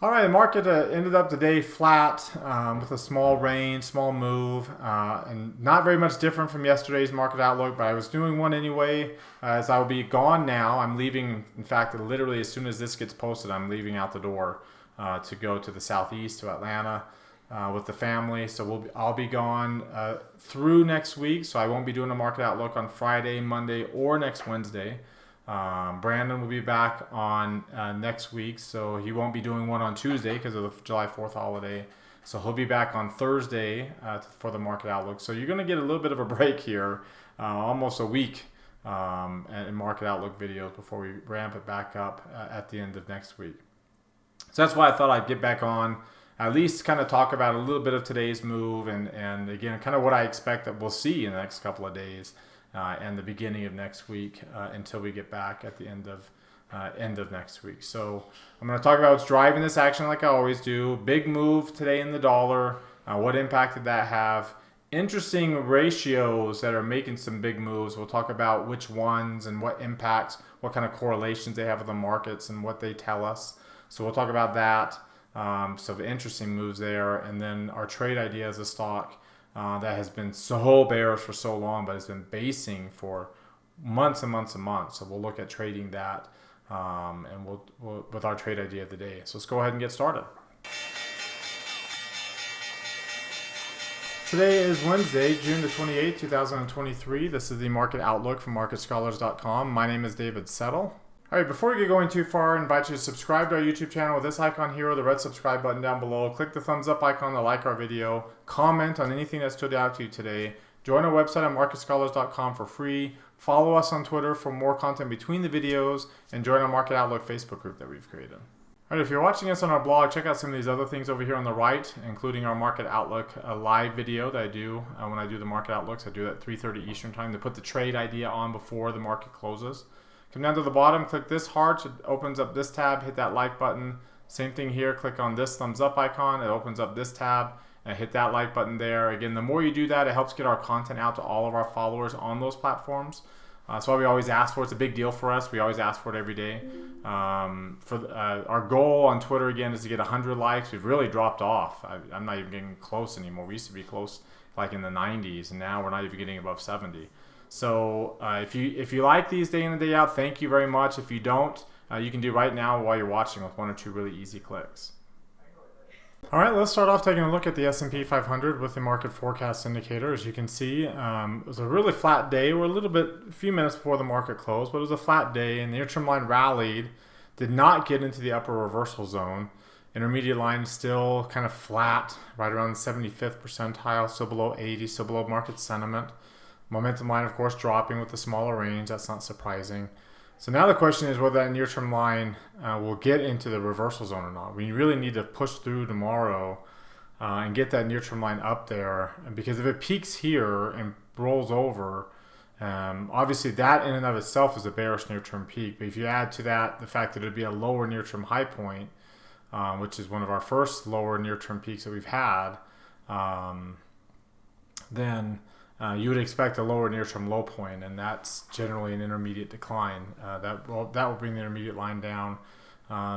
All right, the market ended up the day flat with a small range, small move, and not very much different from yesterday's market outlook, but I was doing one anyway as I will be gone now. I'm leaving, in fact, literally as soon as this gets posted, I'm leaving out the door to go to the southeast, to Atlanta with the family. So I'll be gone through next week, so I won't be doing a market outlook on Friday, Monday, or next Wednesday. Brandon will be back on next week, so he won't be doing one on Tuesday because of the July 4th holiday. So he'll be back on Thursday for the market outlook. So you're going to get a little bit of a break here, almost a week in market outlook videos before we ramp it back up at the end of next week. So that's why I thought I'd get back on, at least kind of talk about a little bit of today's move and again, kind of what I expect that we'll see in the next couple of days. And the beginning of next week until we get back at the end of next week. So I'm going to talk about what's driving this action like I always do. Big move today in the dollar. What impact did that have? Interesting ratios that are making some big moves. We'll talk about which ones and what impacts, what kind of correlations they have with the markets and what they tell us. So we'll talk about that. So the interesting moves there. And then our trade idea as a stock. That has been so bearish for so long, but has been basing for months and months and months. So we'll look at trading that and we'll with our trade idea of the day. So let's go ahead and get started. Today is Wednesday, June the 28th, 2023. This is the Market Outlook from MarketScholars.com. My name is David Settle. All right, before we get going too far, I invite you to subscribe to our YouTube channel with this icon here, or the red subscribe button down below. Click the thumbs up icon to like our video. Comment on anything that stood out to you today. Join our website at MarketScholars.com for free. Follow us on Twitter for more content between the videos, and join our Market Outlook Facebook group that we've created. All right, if you're watching us on our blog, check out some of these other things over here on the right, including our Market Outlook live video that I do when I do the Market Outlooks. I do that at 3:30 Eastern Time to put the trade idea on before the market closes. Come down to the bottom, click this heart, it opens up this tab, hit that like button. Same thing here, click on this thumbs up icon, it opens up this tab, and hit that like button there. Again, the more you do that, it helps get our content out to all of our followers on those platforms. That's why we always ask for it. It's a big deal for us. We always ask for it every day. Our goal on Twitter, again, is to get 100 likes. We've really dropped off. I'm not even getting close anymore. We used to be close like in the 90s, and now we're not even getting above 70. So if you like these day in and day out, thank you very much. If you don't, you can do right now while you're watching with one or two really easy clicks. All right, let's start off taking a look at the S&P 500 with the market forecast indicator. As you can see, it was a really flat day. We're a few minutes before the market closed, but it was a flat day, and the near-term line rallied, did not get into the upper reversal zone. Intermediate line still kind of flat, right around the 75th percentile, still below 80, still below market sentiment. Momentum line, of course, dropping with the smaller range. That's not surprising. So now the question is whether that near-term line will get into the reversal zone or not. We really need to push through tomorrow and get that near-term line up there. Because if it peaks here and rolls over, obviously that in and of itself is a bearish near-term peak. But if you add to that the fact that it would be a lower near-term high point, which is one of our first lower near-term peaks that we've had, then you would expect a lower near-term low point, and that's generally an intermediate decline. That will bring the intermediate line down.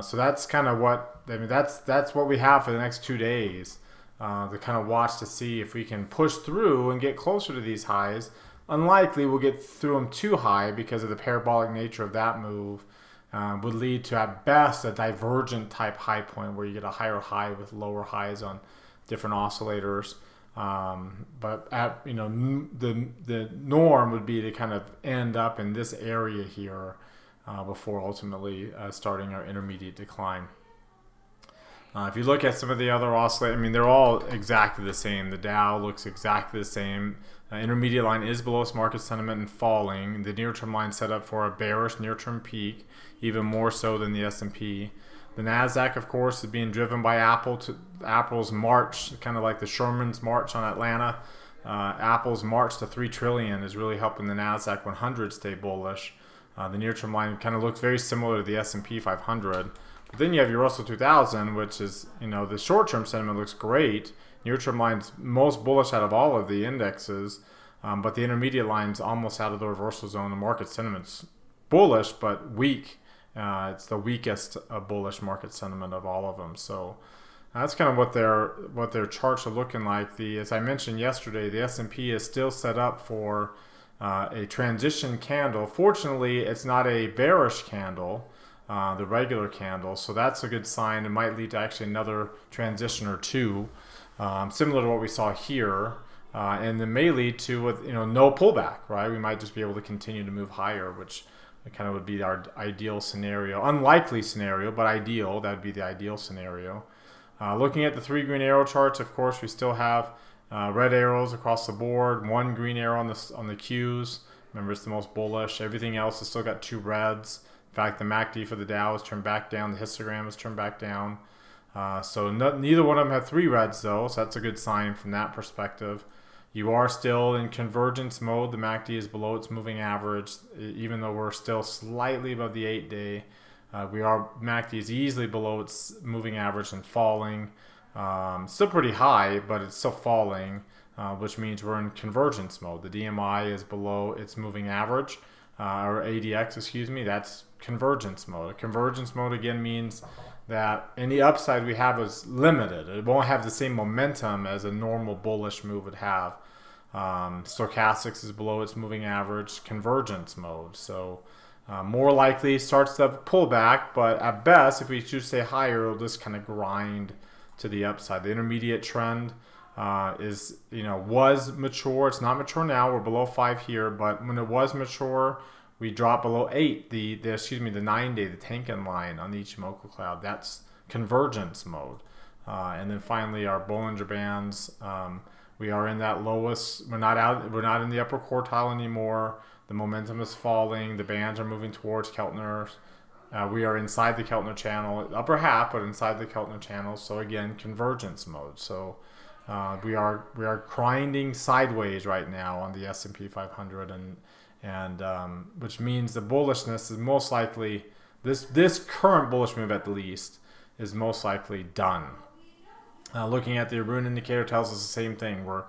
So that's kind of that's what we have for the next 2 days to kind of watch to see if we can push through and get closer to these highs. Unlikely we'll get through them too high because of the parabolic nature of that move. Would lead to at best a divergent type high point where you get a higher high with lower highs on different oscillators. But the norm would be to kind of end up in this area here before ultimately starting our intermediate decline. If you look at some of the other oscillators, they're all exactly the same. The Dow looks exactly the same. Intermediate line is below market sentiment and falling. The near-term line set up for a bearish near-term peak, even more so than the S&P. The NASDAQ, of course, is being driven by Apple's march, kind of like the Sherman's march on Atlanta. Apple's march to 3 trillion is really helping the NASDAQ 100 stay bullish. The near-term line kind of looks very similar to the S&P 500. But then you have your Russell 2000, which is, the short-term sentiment looks great. Near-term line's most bullish out of all of the indexes, but the intermediate line's almost out of the reversal zone. The market sentiment's bullish but weak. It's the weakest bullish market sentiment of all of them. So that's kind of what their charts are looking like. As I mentioned yesterday, the S&P is still set up for a transition candle. Fortunately, it's not a bearish candle, the regular candle, so that's a good sign. It might lead to actually another transition or two, similar to what we saw here, and then may lead to no pullback. Right, we might just be able to continue to move higher, which kind of would be our ideal scenario. Unlikely scenario, but ideal. That would be the ideal scenario. Looking at the 3 green arrow charts, of course, we still have red arrows across the board, 1 green arrow on the Qs. Remember, it's the most bullish. Everything else has still got 2 reds. In fact, the MACD for the Dow is turned back down. The histogram is turned back down. So neither one of them have 3 reds, though, so that's a good sign from that perspective. You are still in convergence mode. The MACD is below its moving average, even though we're still slightly above the 8-day. MACD is easily below its moving average and falling. Still pretty high, but it's still falling, which means we're in convergence mode. The DMI is below its moving average, or ADX, excuse me. That's convergence mode. Convergence mode again means that any upside we have is limited. It won't have the same momentum as a normal bullish move would have. Stochastics is below its moving average, convergence mode. So more likely starts to pull back, but at best, if we choose to stay higher, it'll just kind of grind to the upside. The intermediate trend was mature. It's not mature now. We're below 5 here, but when it was mature, we dropped below 8. The 9-day, the Tenkan line on the Ichimoku cloud. That's convergence mode. And then finally, our Bollinger Bands. We are in that lowest. We're not in the upper quartile anymore. The momentum is falling. The bands are moving towards Keltner. We are inside the Keltner channel, upper half, but inside the Keltner channel. So again, convergence mode. So we are grinding sideways right now on the S&P 500, and which means the bullishness is most likely this current bullish move at the least is most likely done. Looking at the Arun indicator tells us the same thing. We're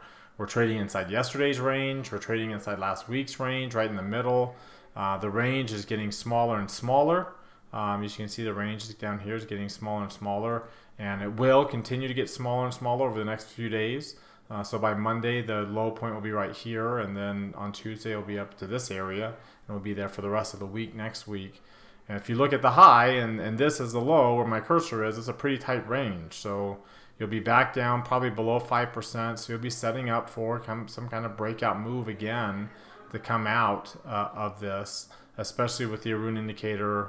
trading inside yesterday's range. We're trading inside last week's range, right in the middle. The range is getting smaller and smaller. As you can see, the range down here is getting smaller and smaller, and it will continue to get smaller and smaller over the next few days. So by Monday, the low point will be right here, and then on Tuesday, it'll be up to this area, and it'll be there for the rest of the week next week. And if you look at the high, and this is the low where my cursor is, it's a pretty tight range. So you'll be back down probably below 5%, so you'll be setting up for some kind of breakout move again to come out of this, especially with the Arun indicator,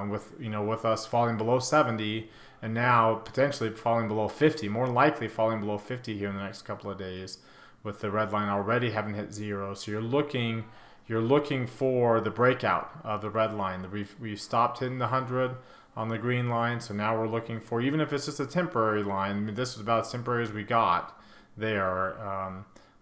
with us falling below 70 and now potentially falling below 50, more likely falling below 50 here in the next couple of days, with the red line already having hit 0. So you're looking for the breakout of the red line. We've stopped hitting the 100 on the green line, so now we're looking for, even if it's just a temporary line, I mean, this is about as temporary as we got there,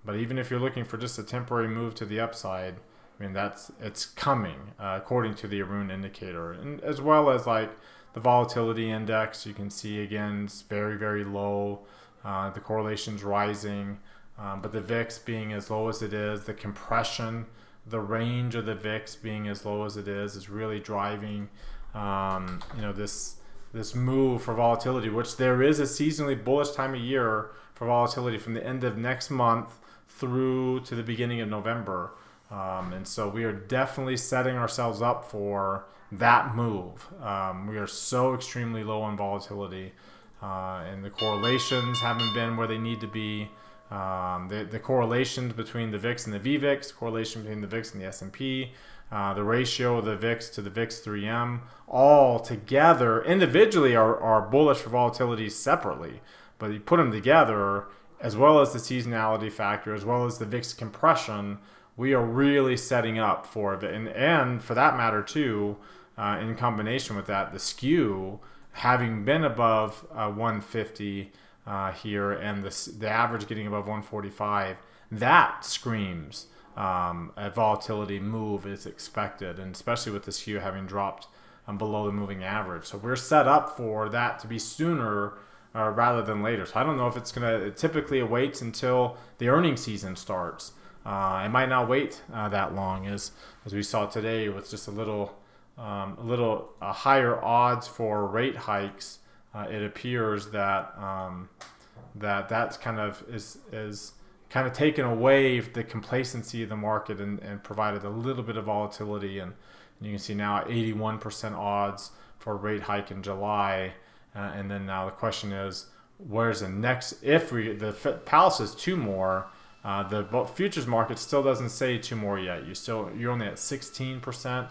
but even if you're looking for just a temporary move to the upside, I mean, it's coming according to the Arun indicator, and as well as like the volatility index. You can see again it's very, very low. The correlation's rising, but the VIX being as low as it is, the compression, the range of the VIX being as low as it is really driving this move for volatility, which there is a seasonally bullish time of year for volatility from the end of next month through to the beginning of November. And so we are definitely setting ourselves up for that move. We are so extremely low on volatility, and the correlations haven't been where they need to be. The correlations between the VIX and the VVIX, correlation between the VIX and the S&P, the ratio of the VIX to the VIX 3M, all together individually are bullish for volatility separately. But you put them together, as well as the seasonality factor, as well as the VIX compression, we are really setting up for it. And for that matter too, in combination with that, the skew having been above 150 here, and the average getting above 145, that screams a volatility move is expected, and especially with the skew having dropped below the moving average. So we're set up for that to be sooner rather than later. So I don't know if it's typically it waits until the earnings season starts. It might not wait that long, as we saw today with just a little a little higher odds for rate hikes, it appears that that's kind of is kind of taken away the complacency of the market and provided a little bit of volatility. And you can see now 81% odds for a rate hike in July. And then now the question is, where's the next? If the Powell says two more, the futures market still doesn't say two more yet. You're only at 16%.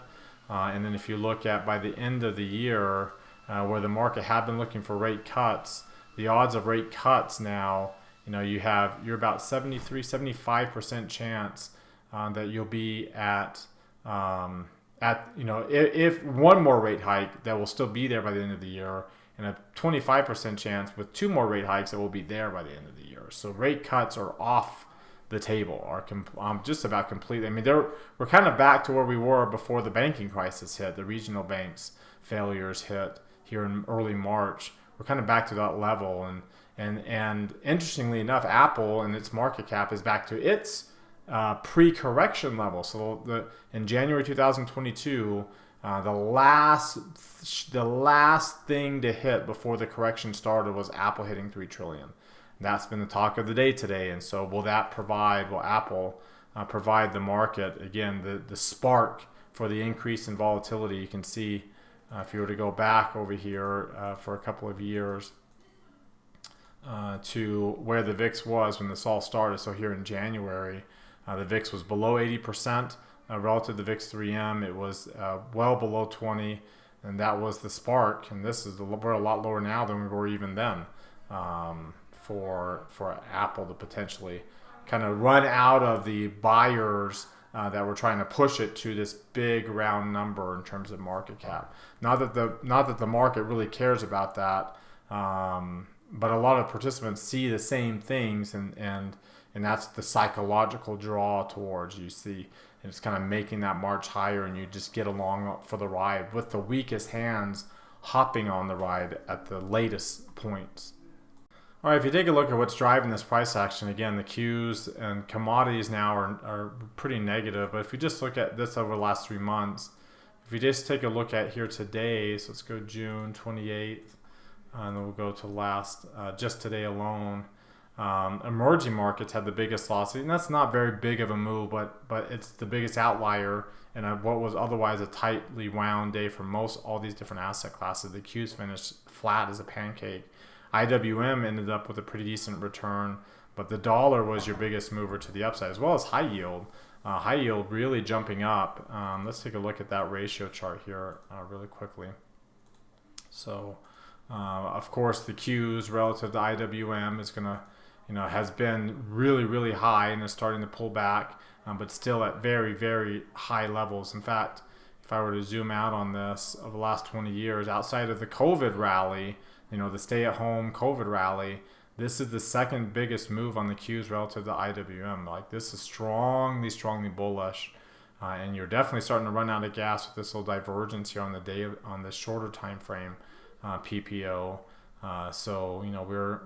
And then if you look at by the end of the year, where the market had been looking for rate cuts, the odds of rate cuts now, you're about 75% chance that you'll be at if one more rate hike, that will still be there by the end of the year, and a 25% chance with two more rate hikes that will be there by the end of the year. So rate cuts are off the table, are just about completely. I mean, we're kind of back to where we were before the banking crisis hit, the regional banks failures hit here in early March. We're kind of back to that level, and interestingly enough, Apple and its market cap is back to its pre-correction level. So in January 2022, the last thing to hit before the correction started was Apple hitting 3 trillion. That's been the talk of the day today. And so will Apple provide the market again the spark for the increase in volatility? You can see if you were to go back over here for a couple of years to where the VIX was when this all started. So here in January, the VIX was below 80%. Relative to the VIX 3M, it was well below 20, and that was the spark. And we're a lot lower now than we were even then, for Apple to potentially kind of run out of the buyers that were trying to push it to this big round number in terms of market cap. Not that the market really cares about that, but a lot of participants see the same things, and that's the psychological draw towards you see. And it's kind of making that march higher, and you just get along for the ride with the weakest hands hopping on the ride at the latest points. All right, if you take a look at what's driving this price action, again, the Qs and commodities now are pretty negative. But if you just look at this over the last 3 months, if you just take a look at here today, so let's go June 28th, and then we'll go to just today alone. Emerging markets had the biggest loss, and that's not very big of a move, but it's the biggest outlier in what was otherwise a tightly wound day for all these different asset classes. The Qs finished flat as a pancake. IWM ended up with a pretty decent return, but the dollar was your biggest mover to the upside, as well as high yield. High yield really jumping up. Let's take a look at that ratio chart here really quickly. So, of course, the Qs relative to IWM is going to has been really, really high and is starting to pull back, but still at very, very high levels. In fact, if I were to zoom out on this over the last 20 years, outside of the COVID rally, the stay-at-home COVID rally, this is the second biggest move on the Qs relative to IWM. Like, this is strongly, strongly bullish, and you're definitely starting to run out of gas with this little divergence here on the shorter time frame, PPO. So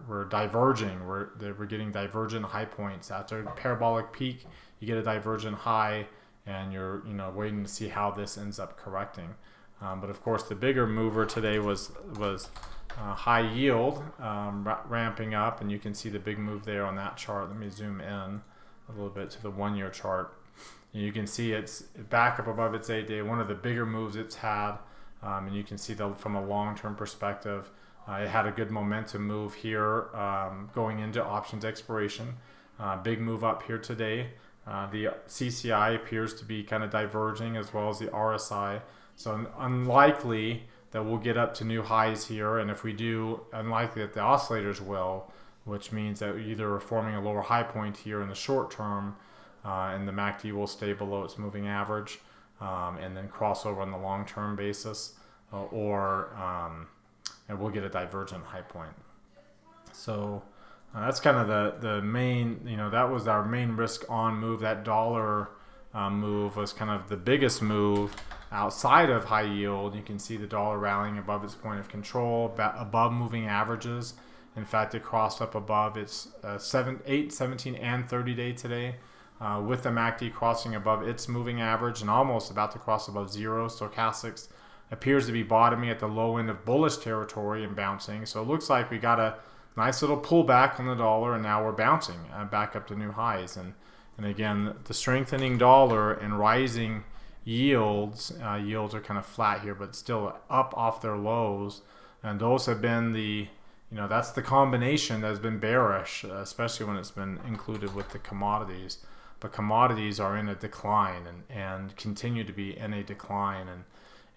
we're diverging. We're getting divergent high points after a parabolic peak. You get a divergent high, and you're waiting to see how this ends up correcting. But of course, the bigger mover today was high yield ramping up, and you can see the big move there on that chart. Let me zoom in a little bit to the 1-year chart. And you can see it's back up above its 8-day, one of the bigger moves it's had, and you can see from a long-term perspective. It had a good momentum move here going into options expiration. Big move up here today. The CCI appears to be kind of diverging, as well as the RSI. So unlikely that we'll get up to new highs here. And if we do, unlikely that the oscillators will, which means that either we're forming a lower high point here in the short term, and the MACD will stay below its moving average, and then cross over on the long-term basis, and we'll get a divergent high point. So that's kind of the main, that was our main risk on move. That dollar move was kind of the biggest move outside of high yield. You can see the dollar rallying above its point of control, above moving averages. In fact, it crossed up above its 8, 17, and 30 day today. with the MACD crossing above its moving average and almost about to cross above zero. Stochastics appears to be bottoming at the low end of bullish territory and bouncing. So it looks like we got a nice little pullback on the dollar, and now we're bouncing back up to new highs. And again, the strengthening dollar and rising yields are kind of flat here, but still up off their lows. And those have been that's the combination that has been bearish, especially when it's been included with the commodities. But commodities are in a decline and continue to be in a decline,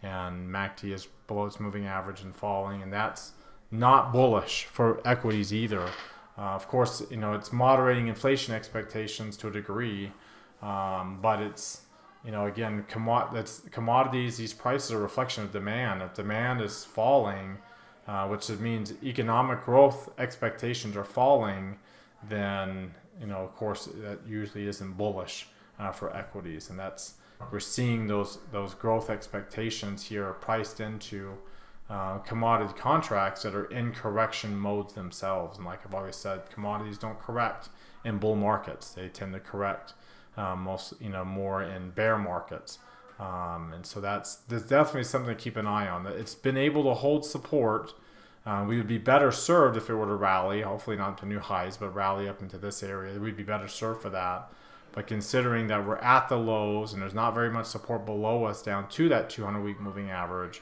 and MACD is below its moving average and falling, and that's not bullish for equities either. Of course, it's moderating inflation expectations to a degree, but it's, again, commodities, these prices are a reflection of demand. If demand is falling, which means economic growth expectations are falling, then, of course, that usually isn't bullish for equities. And we're seeing those growth expectations here priced into commodity contracts that are in correction modes themselves. And like I've always said, commodities don't correct in bull markets. They tend to correct more in bear markets. And so there's definitely something to keep an eye on. It's been able to hold support. We would be better served if it were to rally, hopefully not to new highs, but rally up into this area. We'd be better served for that. But considering that we're at the lows and there's not very much support below us down to that 200-week moving average,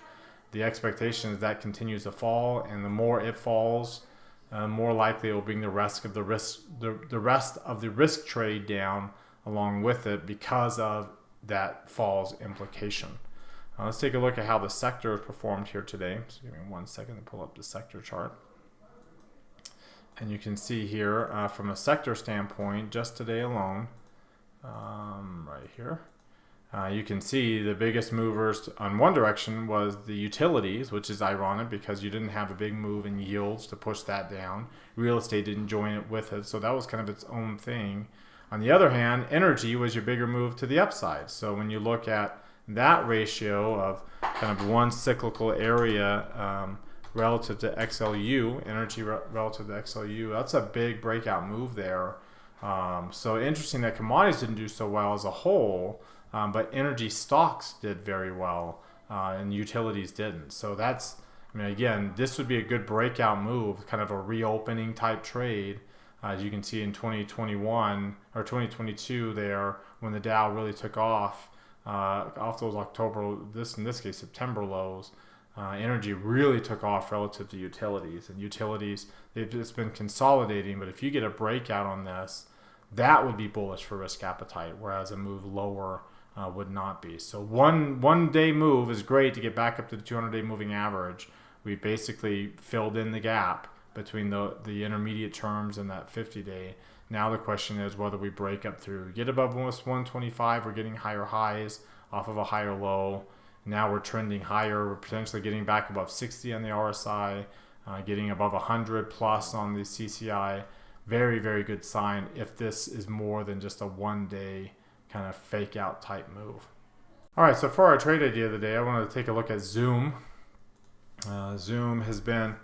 the expectation is that continues to fall, and the more it falls, more likely it will bring the rest of the risk trade down along with it because of that fall's implication. Let's take a look at how the sector has performed here today. So give me 1 second to pull up the sector chart. And you can see here from a sector standpoint, just today alone, right here, you can see the biggest movers on one direction was the utilities, which is ironic because you didn't have a big move in yields to push that down. Real estate didn't join it with it, so that was kind of its own thing. On the other hand, energy was your bigger move to the upside. So when you look at that ratio of kind of one cyclical area relative to XLU, energy relative to XLU, that's a big breakout move there. So interesting that commodities didn't do so well as a whole, but energy stocks did very well and utilities didn't. So again, this would be a good breakout move, kind of a reopening type trade. As you can see in 2021 or 2022 there, when the Dow really took off those in this case September lows, energy really took off relative to utilities. And utilities, it's been consolidating, but if you get a breakout on this, that would be bullish for risk appetite, whereas a move lower would not be. So one day move is great to get back up to the 200-day moving average. We basically filled in the gap between the intermediate terms and that 50-day. Now the question is whether we break up through. Get above 125, we're getting higher highs off of a higher low. Now we're trending higher. We're potentially getting back above 60 on the RSI, getting above 100 plus on the CCI. Very, very good sign if this is more than just a one-day kind of fake out type move. All right, so for our trade idea of the day, I wanted to take a look at Zoom. Zoom has been,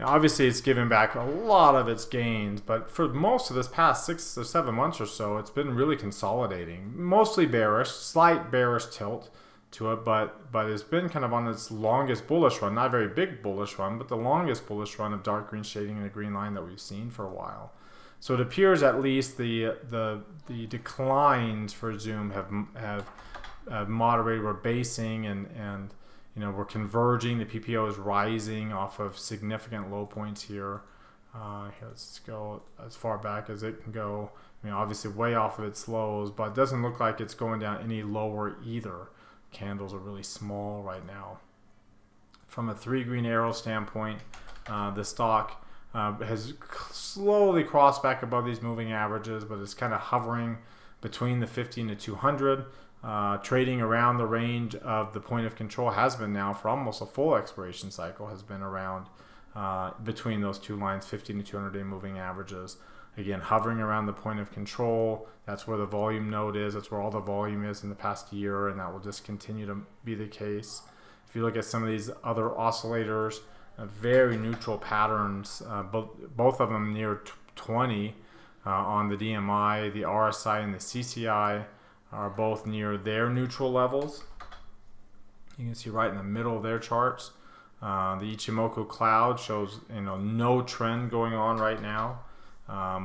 obviously it's given back a lot of its gains, but for most of this past 6 or 7 months or so, it's been really consolidating. Mostly bearish, slight bearish tilt to it, but it's been kind of on its longest bullish run, not a very big bullish run, but the longest bullish run of dark green shading and a green line that we've seen for a while. So it appears at least the declines for Zoom have moderated. We're basing and we're converging. The PPO is rising off of significant low points here. Let's go as far back as it can go. Obviously way off of its lows, but it doesn't look like it's going down any lower either. Candles are really small right now. From a 3 green arrow standpoint, the stock has slowly crossed back above these moving averages, but it's kind of hovering between the 50 and the 200. Trading around the range of the point of control has been now for almost a full expiration cycle, has been around between those two lines, 50 and 200-day moving averages. Again, hovering around the point of control, that's where the volume node is, that's where all the volume is in the past year, and that will just continue to be the case. If you look at some of these other oscillators, very neutral patterns, both of them near 20, on the DMI, the RSI, and the CCI are both near their neutral levels. You can see right in the middle of their charts. The Ichimoku cloud shows no trend going on right now.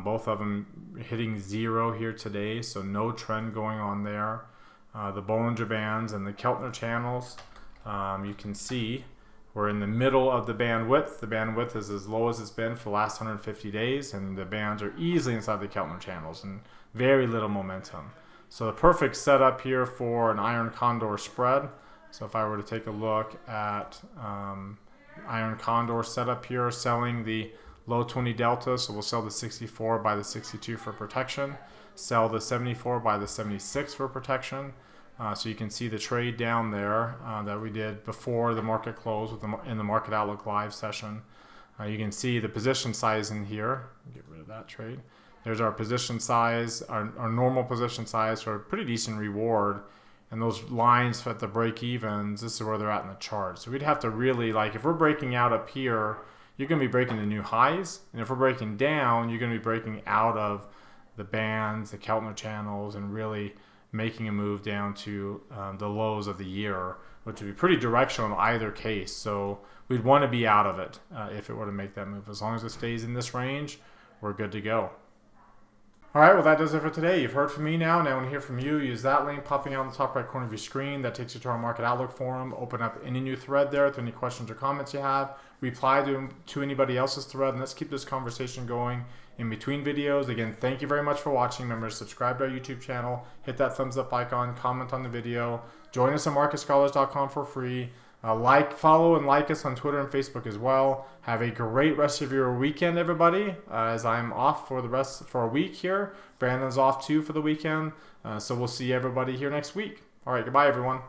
Both of them hitting zero here today, so no trend going on there. The Bollinger Bands and the Keltner channels, you can see we're in the middle of the bandwidth. The bandwidth is as low as it's been for the last 150 days, and the bands are easily inside the Keltner channels and very little momentum. So the perfect setup here for an iron condor spread. So if I were to take a look at iron condor setup here, selling the low 20 delta, so we'll sell the 64 by the 62 for protection, sell the 74 by the 76 for protection. So you can see the trade down there that we did before the market closed in the Market Outlook Live session. You can see the position size in here. Get rid of that trade. There's our position size, our normal position size for a pretty decent reward. And those lines at the break evens, this is where they're at in the chart. So we'd have to really, like, if we're breaking out up here, you're going to be breaking the new highs. And if we're breaking down, you're going to be breaking out of the bands, the Keltner channels, and really making a move down to the lows of the year, which would be pretty directional in either case. So we'd want to be out of it if it were to make that move. As long as it stays in this range, we're good to go. All right, well, that does it for today. You've heard from me now. Now I want to hear from you. Use that link popping out in the top right corner of your screen. That takes you to our Market Outlook forum. Open up any new thread there with any questions or comments you have. Reply to anybody else's thread, and let's keep this conversation going in between videos. Again, thank you very much for watching. Remember to subscribe to our YouTube channel, hit that thumbs up icon, comment on the video. Join us at MarketScholars.com for free. Follow and like us on Twitter and Facebook as well. Have a great rest of your weekend, everybody, as I'm off for a week here. Brandon's off too for the weekend. So we'll see everybody here next week. All right, goodbye, everyone.